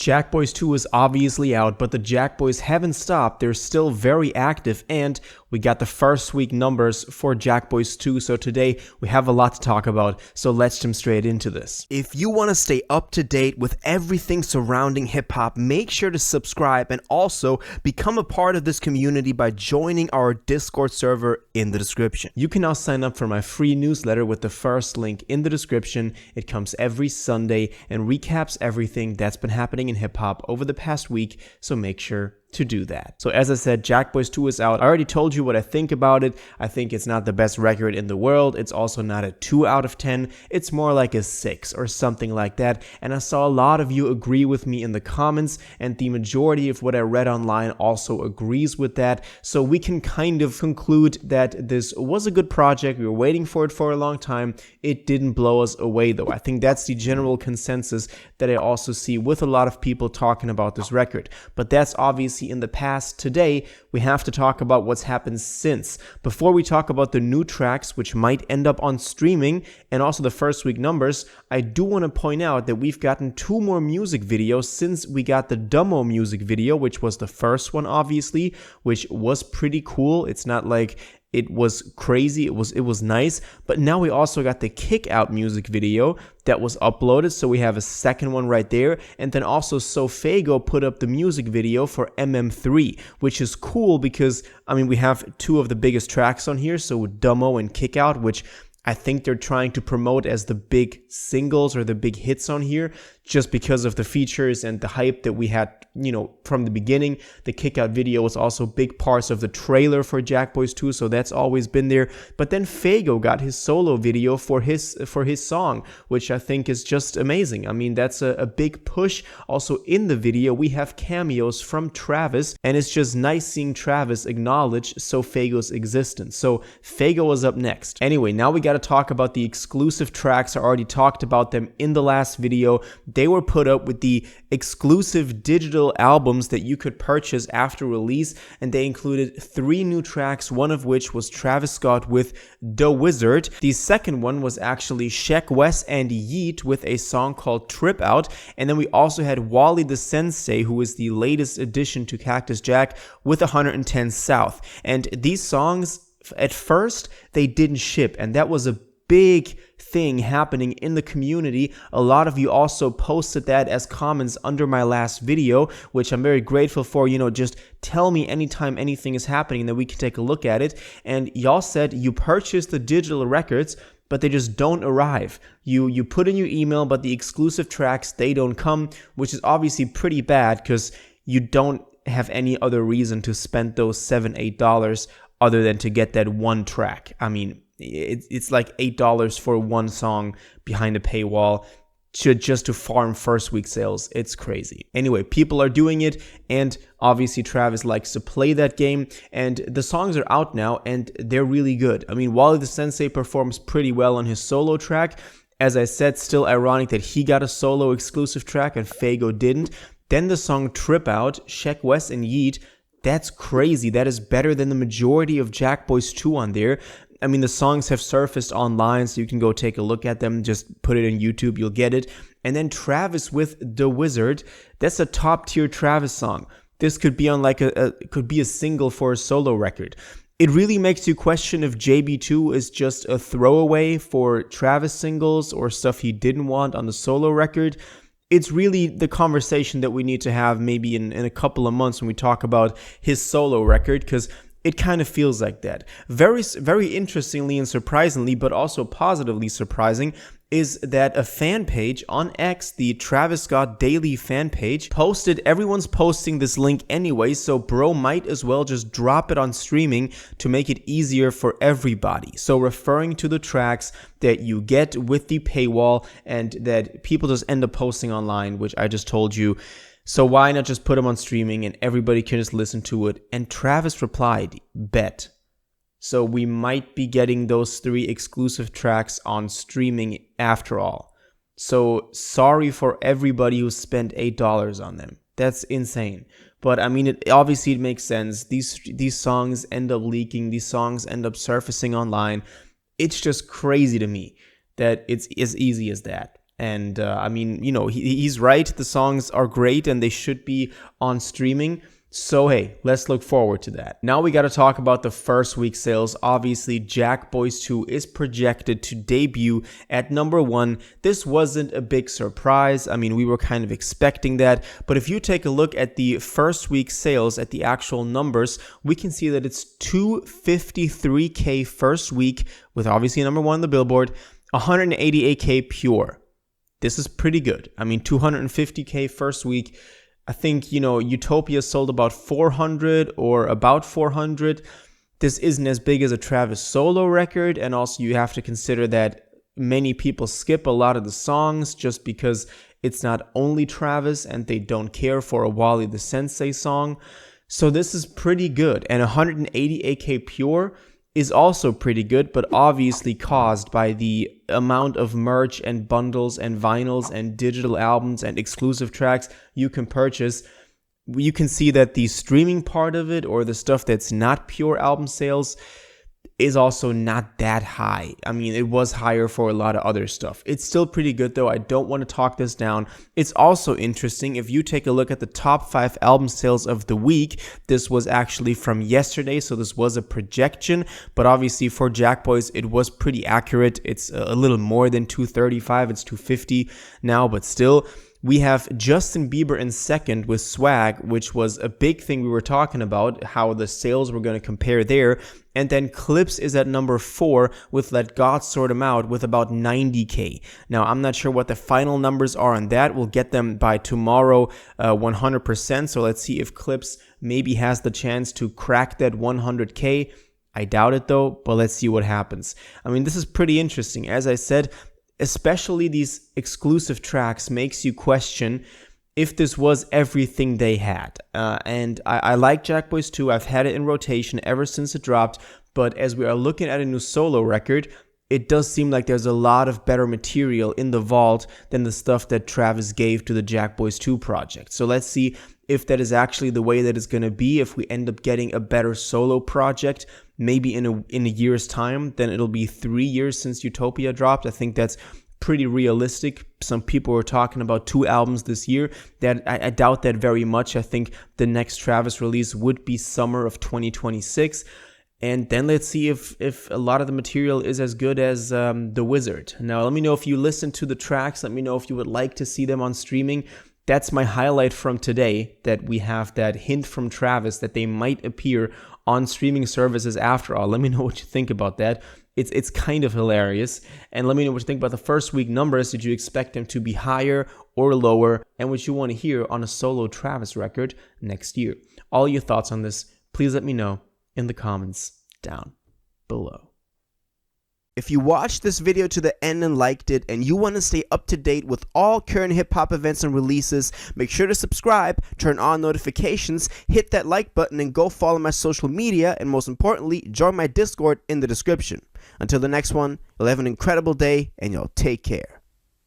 Jackboys 2 is obviously out, but the Jackboys haven't stopped. They're still very active, and we got the first week numbers for Jackboys 2, so today we have a lot to talk about, so let's jump straight into this. If you want to stay up to date with everything surrounding hip-hop, make sure to subscribe and also become a part of this community by joining our Discord server in the description. You can now sign up for my free newsletter with the first link in the description. It comes every Sunday and recaps everything that's been happening in hip-hop over the past week, so make sure to do that. So as I said, Jackboys 2 is out. I already told you what I think about it. I think it's not the best record in the world. It's also not a 2 out of 10. It's more like a 6 or something like that. And I saw a lot of you agree with me in the comments, and the majority of what I read online also agrees with that. So we can kind of conclude that this was a good project. We were waiting for it for a long time. It didn't blow us away though. I think that's the general consensus that I also see with a lot of people talking about this record. But that's obviously in the past. Today, we have to talk about what's happened since. Before we talk about the new tracks, which might end up on streaming, and also the first week numbers, I do want to point out that we've gotten 2 more music videos since we got the Dumbo music video, which was the first one, obviously, which was pretty cool. It's not like it was crazy, it was nice, but now we also got the Kick Out music video that was uploaded, so we have a second one right there. And then also Sofego put up the music video for MM3, which is cool because, I mean, we have 2 of the biggest tracks on here, so Dumbo and Kick Out, which I think they're trying to promote as the big singles or the big hits on here, just because of the features and the hype that we had, you know, from the beginning. The Kick Out video was also big parts of the trailer for Jackboys 2, so that's always been there. But then Faygo got his solo video for his song, which I think is just amazing. I mean, that's a big push. Also in the video, we have cameos from Travis, and it's just nice seeing Travis acknowledge Sofego's existence. So Faygo is up next. Anyway, now we got to talk about the exclusive tracks. I already talked about them in the last video. They were put up with the exclusive digital albums that you could purchase after release, and they included 3 new tracks, one of which was Travis Scott with The Wizard. The second one was actually Sheck Wes and Yeet with a song called Trip Out, and then we also had Wally the Sensei, who is the latest addition to Cactus Jack, with 110 South. And these songs, at first, they didn't ship, and that was a big thing happening in the community. A lot of you also posted that as comments under my last video, which I'm very grateful for. You know, just tell me anytime anything is happening that we can take a look at it. And y'all said you purchased the digital records, but they just don't arrive. You put in your email, but the exclusive tracks, they don't come, which is obviously pretty bad because you don't have any other reason to spend those $7-8 other than to get that one track. I mean, it's like $8 for one song behind a paywall just to farm first week sales. It's crazy. Anyway, people are doing it, and obviously Travis likes to play that game, and the songs are out now and they're really good. I mean, Wally the Sensei performs pretty well on his solo track. As I said, still ironic that he got a solo exclusive track and Faygo didn't. Then the song Trip Out, Sheck Wes and Yeet, that's crazy. That is better than the majority of Jackboys 2 on there. I mean, the songs have surfaced online, so you can go take a look at them. Just put it in YouTube, you'll get it. And then Travis with The Wizard, that's a top tier Travis song. This could be on like could be a single for a solo record. It really makes you question if JB2 is just a throwaway for Travis singles or stuff he didn't want on the solo record. It's really the conversation that we need to have maybe in a couple of months when we talk about his solo record, because it kind of feels like that. Very, very interestingly and surprisingly, but also positively surprising, is that a fan page on X, the Travis Scott Daily fan page, posted, everyone's posting this link anyway, so bro might as well just drop it on streaming to make it easier for everybody. So referring to the tracks that you get with the paywall and that people just end up posting online, which I just told you. So why not just put them on streaming and everybody can just listen to it? And Travis replied, bet. So we might be getting those 3 exclusive tracks on streaming after all. So sorry for everybody who spent $8 on them. That's insane. But I mean, obviously it makes sense. These songs end up leaking. These songs end up surfacing online. It's just crazy to me that it's as easy as that. And I mean, you know, he's right. The songs are great and they should be on streaming. So hey, let's look forward to that. Now we got to talk about the first week sales. Obviously, Jackboys 2 is projected to debut at number 1. This wasn't a big surprise. I mean, we were kind of expecting that. But if you take a look at the first week sales, at the actual numbers, we can see that it's 253K first week, with obviously number 1 on the Billboard, 188K pure. This is pretty good. I mean, 250K first week. I think, you know, Utopia sold about 400 or about 400. This isn't as big as a Travis solo record. And also you have to consider that many people skip a lot of the songs just because it's not only Travis and they don't care for a Wally the Sensei song. So this is pretty good. And 188K pure is also pretty good, but obviously caused by the amount of merch and bundles and vinyls and digital albums and exclusive tracks you can purchase. You can see that the streaming part of it, or the stuff that's not pure album sales, is also not that high. I mean, it was higher for a lot of other stuff. It's still pretty good though. I don't want to talk this down. It's also interesting if you take a look at the top 5 album sales of the week. This was actually from yesterday, so this was a projection, but obviously for Jackboys it was pretty accurate. It's a little more than 235, it's 250 now, but still. We have Justin Bieber in second with Swag, which was a big thing we were talking about, how the sales were going to compare there. And then Clips is at number 4 with Let God Sort 'Em Out with about 90K. Now, I'm not sure what the final numbers are on that. We'll get them by tomorrow 100%. So let's see if Clips maybe has the chance to crack that 100K. I doubt it though, but let's see what happens. I mean, this is pretty interesting. As I said, especially these exclusive tracks makes you question if this was everything they had. And I like Jackboys 2. I've had it in rotation ever since it dropped. But as we are looking at a new solo record, it does seem like there's a lot of better material in the vault than the stuff that Travis gave to the Jackboys 2 project. So let's see if that is actually the way that it's going to be. If we end up getting a better solo project, maybe in a year's time, then it'll be 3 years since Utopia dropped. I think that's pretty realistic. Some people were talking about 2 albums this year. That I doubt that very much. I think the next Travis release would be summer of 2026. And then let's see if a lot of the material is as good as The Wizard. Now, let me know if you listen to the tracks. Let me know if you would like to see them on streaming. That's my highlight from today, that we have that hint from Travis that they might appear on streaming services after all. Let me know what you think about that. It's kind of hilarious. And let me know what you think about the first week numbers. Did you expect them to be higher or lower? And what you want to hear on a solo Travis record next year. All your thoughts on this, please let me know in the comments down below. If you watched this video to the end and liked it, and you want to stay up to date with all current hip-hop events and releases, make sure to subscribe, turn on notifications, hit that like button, and go follow my social media, and most importantly, join my Discord in the description. Until the next one, you'll have an incredible day, and y'all take care.